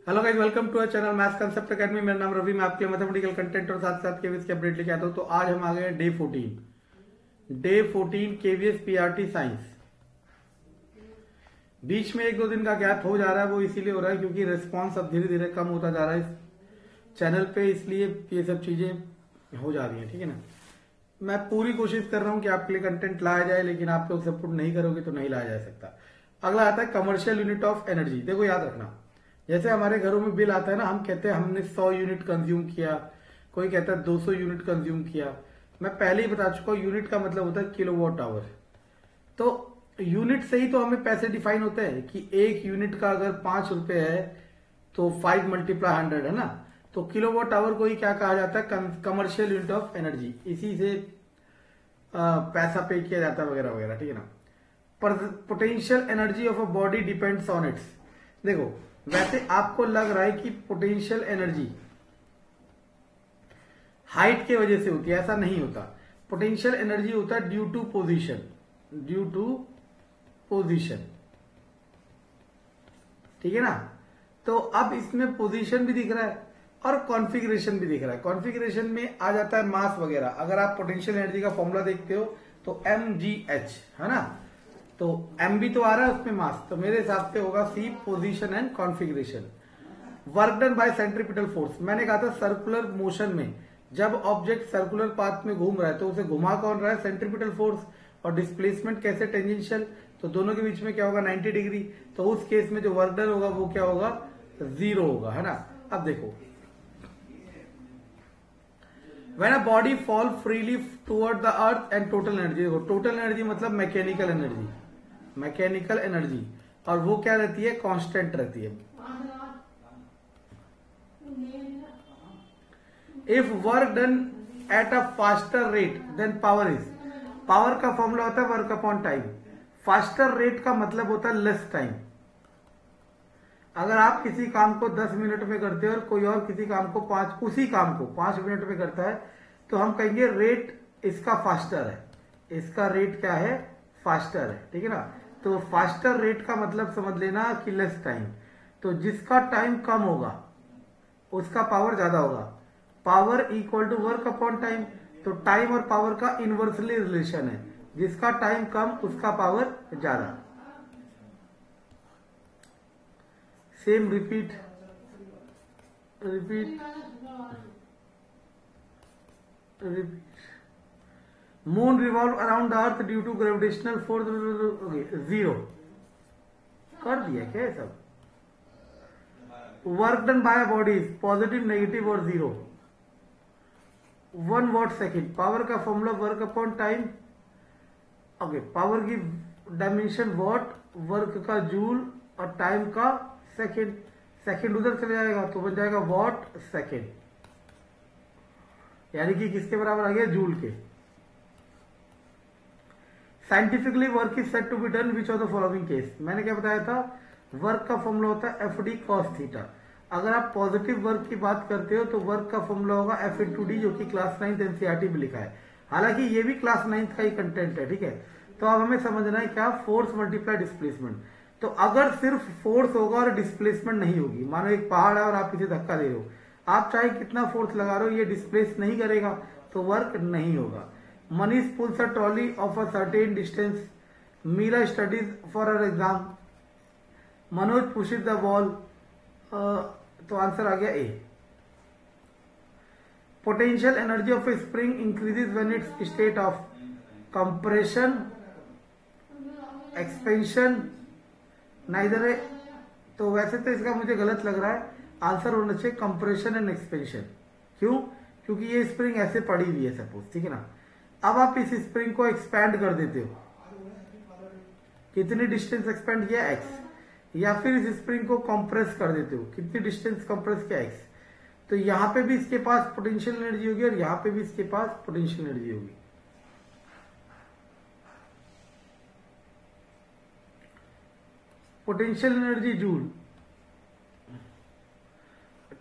Hello guys, welcome to our channel maths concept academy. मेरा नाम रवि, मैं आपके मैथमेटिकल कंटेंट और साथ साथ केवीएस की अपडेट लेके आता हूं। तो आज हम आ गए डे 14 केवीएस पीआरटी साइंस। बीच में एक दो दिन का गैप हो जा रहा है, वो इसीलिए हो रहा है क्योंकि रिस्पांस अब धीरे धीरे कम होता जा रहा है इस चैनल पे, इसलिए ये सब चीजें हो जा रही हैं। ठीक है ना। मैं पूरी कोशिश कर रहा हूं कि आपके लिए कंटेंट लाया जाए, लेकिन आप लोग सपोर्ट नहीं करोगे तो नहीं लाया जा सकता। अगला आता है कमर्शियल यूनिट ऑफ एनर्जी। देखो याद रखना, जैसे हमारे घरों में बिल आता है ना, हम कहते हैं हमने 100 यूनिट कंज्यूम किया, कोई कहता है 200 यूनिट कंज्यूम किया। मैं पहले ही बता चुका हूं, यूनिट का मतलब होता है किलोवाट आवर। तो यूनिट से ही तो हमें पैसे डिफाइन होते हैं कि एक यूनिट का अगर 5 रुपए है तो 5 मल्टीप्लाई 100 है ना। तो किलोवाट आवर को ही क्या कहा जाता है, कमर्शियल यूनिट ऑफ एनर्जी। इसी से पैसा पे किया जाता है वगैरह वगैरह। ठीक है ना। Potential energy of a body depends on it's. देखो, वैसे आपको लग रहा है कि पोटेंशियल एनर्जी हाइट की वजह से होती है, ऐसा नहीं होता। पोटेंशियल एनर्जी होता है due to position, due to position. ठीक है ना। तो अब इसमें पोजीशन भी दिख रहा है और कॉन्फ़िगरेशन भी दिख रहा है। कॉन्फ़िगरेशन में आ जाता है मास वगैरह। अगर आप पोटेंशियल एनर्जी का फॉर्मूला देखते हो तो mgh है ना, तो m भी तो आ रहा है उसमें मास, तो मेरे हिसाब से होगा C, position and configuration. Work done by centripetal force. मैंने कहा था सर्कुलर मोशन में जब ऑब्जेक्ट सर्कुलर पाथ में घूम रहा है तो उसे घुमा कौन रहा है, सेंट्रीपिटल फोर्स। और डिस्प्लेसमेंट कैसे, टेंजेंशियल। तो दोनों के बीच में क्या होगा, 90 डिग्री। तो उस केस में जो वर्क डन होगा वो क्या होगा, 0 होगा, है ना। अब देखो, when a body fall freely toward the earth and total energy। देखो, टोटल एनर्जी मतलब मैकेनिकल एनर्जी, मैकेनिकल एनर्जी, और वो क्या रहती है, कांस्टेंट रहती है। If work done at a faster rate then power is. Power का फॉर्मूला होता है work upon time. Faster rate का मतलब होता है लेस टाइम। अगर आप किसी काम को 10 मिनट में करते हो और कोई और किसी काम को उसी काम को 5 मिनट में करता है, तो हम कहेंगे रेट इसका फास्टर है, इसका रेट क्या है, फास्टर है। ठीक है ना। तो फास्टर रेट का मतलब समझ लेना कि लेस टाइम। तो जिसका टाइम कम होगा उसका पावर ज्यादा होगा। Power equal to work upon time. तो टाइम और पावर का इनवर्सली रिलेशन है, जिसका टाइम कम उसका पावर ज्यादा। Same repeat repeat repeat. Moon revolve around the earth due to gravitational force, 0 कर दिया क्या ये सब। Work done by bodies positive, negative और 0। 1 वॉट सेकेंड। पावर का formula work upon time. Okay, power की डायमेंशन वॉट, वर्क का joule और टाइम का सेकेंड। सेकेंड उधर चले जाएगा तो बन जाएगा वॉट सेकेंड, यानी कि किसके बराबर आ गया, जूल के। Scientifically work is said to be done which of the following case. मैंने क्या बताया था, वर्क का फॉर्मूला होता है एफ डी कॉस थीटा। अगर आप पॉजिटिव वर्क की बात करते हो तो वर्क का फॉर्मूला होगा एफ इंटू डी, जो कि क्लास 9 एनसीईआरटी में लिखा है। हालांकि ये भी क्लास 9 का ही कंटेंट है। ठीक है। तो अब हमें समझना है क्या, फोर्स मल्टीप्लाई डिस्प्लेसमेंट। तो अगर सिर्फ फोर्स होगा और डिस्प्लेसमेंट नहीं होगी, मानो एक पहाड़ है और आप इसे धक्का दे रहे हो, आप चाहे कितना फोर्स लगा रहे हो ये डिस्प्लेस नहीं करेगा, तो वर्क नहीं होगा। Manish pulls a trolley of a certain distance. Meera studies for her exam. Manoj pushes the ball. तो आंसर आ गया A. Potential energy of a spring increases when its state of compression, expansion, neither है। तो वैसे तो इसका मुझे गलत लग रहा है, आंसर होना चाहिए कंप्रेशन एंड एक्सपेंशन। क्यों, क्योंकि ये स्प्रिंग ऐसे पड़ी हुई है सपोज। ठीक है ना। अब आप इस स्प्रिंग को एक्सपैंड कर देते हो, कितनी डिस्टेंस एक्सपेंड किया, एक्स। या फिर इस स्प्रिंग को कंप्रेस कर देते हो, कितनी डिस्टेंस कंप्रेस किया, एक्स। तो यहां पे भी इसके पास पोटेंशियल एनर्जी होगी और यहां पे भी इसके पास पोटेंशियल एनर्जी होगी। Potential energy joule.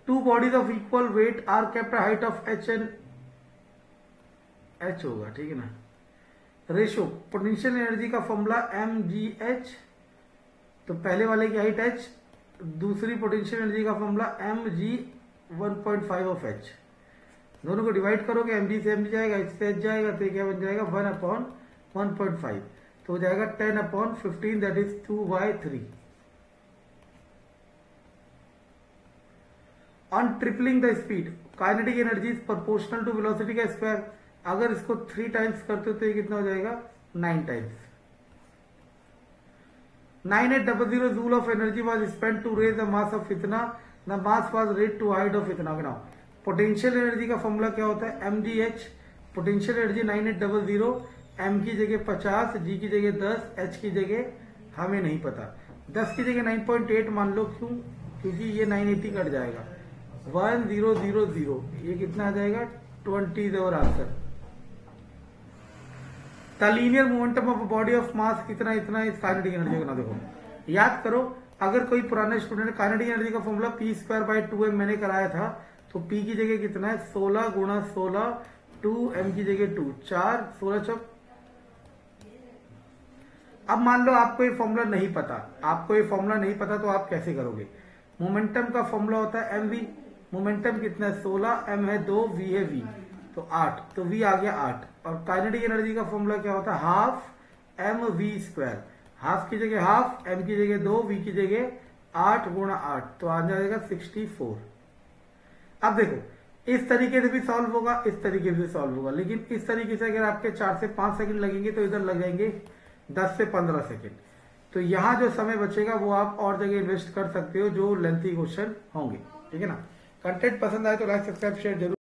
Two bodies of equal weight are kept height of H and H होगा। ठीक है ना। रेशो, पोटेंशियल एनर्जी का फॉर्मूला mgh। तो पहले वाले की हाइट h, दूसरी पोटेंशियल एनर्जी का फॉर्मूला mg 1.5 ऑफ h। दोनों को डिवाइड करोगे, mg से mg जाएगा, h से h जाएगा, तो क्या बन जाएगा 1/1.5, तो हो जाएगा 10/15, that is 2/3। On tripling the speed kinetic energy is proportional to velocity का स्क्वायर। अगर इसको 3 टाइम्स करते हो तो ये कितना हो जाएगा 9 times. 9800 joule of energy was spent to raise the mass of इतना, the mass was raise to height of इतना। नाउ पोटेंशियल एनर्जी का फॉर्मूला क्या होता है mgh। पोटेंशियल एनर्जी 9800, m की जगह 50, g की जगह 10, h की जगह हमें नहीं पता, 10 की जगह 9.8 मान लो। क्यों? क्योंकि ये 980 कट जाएगा, 1000, ये कितना आ जाएगा 20 और answer. The linear momentum of body of mass कितना इतना इस काइनेटिक एनर्जी को ना देखो, याद करो। अगर कोई पुराने स्टूडेंट काइनेटिक एनर्जी का फॉर्मूला p²/2m मैंने कराया था, तो p की जगह कितना है 16 × 16, 2m की जगह 2, 4, 16 चौक। अब मान लो आपको ये फॉर्मूला नहीं पता, तो आप कैसे करोगे? मोमेंटम का फॉर्मूला होता है mv। मोमेंटम कितना है 16, m है 2, v है v, तो 8, तो v आ गया 8। और काइनेटिक एनर्जी का फॉर्मूला क्या होता है हाफ mv²। हाफ की जगह हाफ, m की जगह 2, v की जगह 8 × 8, तो आ जाएगा 64। अब देखो इस तरीके से भी सॉल्व होगा, इस तरीके से सॉल्व होगा, लेकिन इस तरीके से अगर आपके 4 से 5 सेकंड लगेंगे तो इधर लग जाएंगे 10 से 15 सेकंड। तो यहाँ जो समय बचेगा वो आप और जगह इन्वेस्ट कर सकते हो जो लेंथी क्वेश्चन होंगे, ठीक है ना। कंटेंट पसंद आए तो लाइक सब्सक्राइब शेयर जरूर।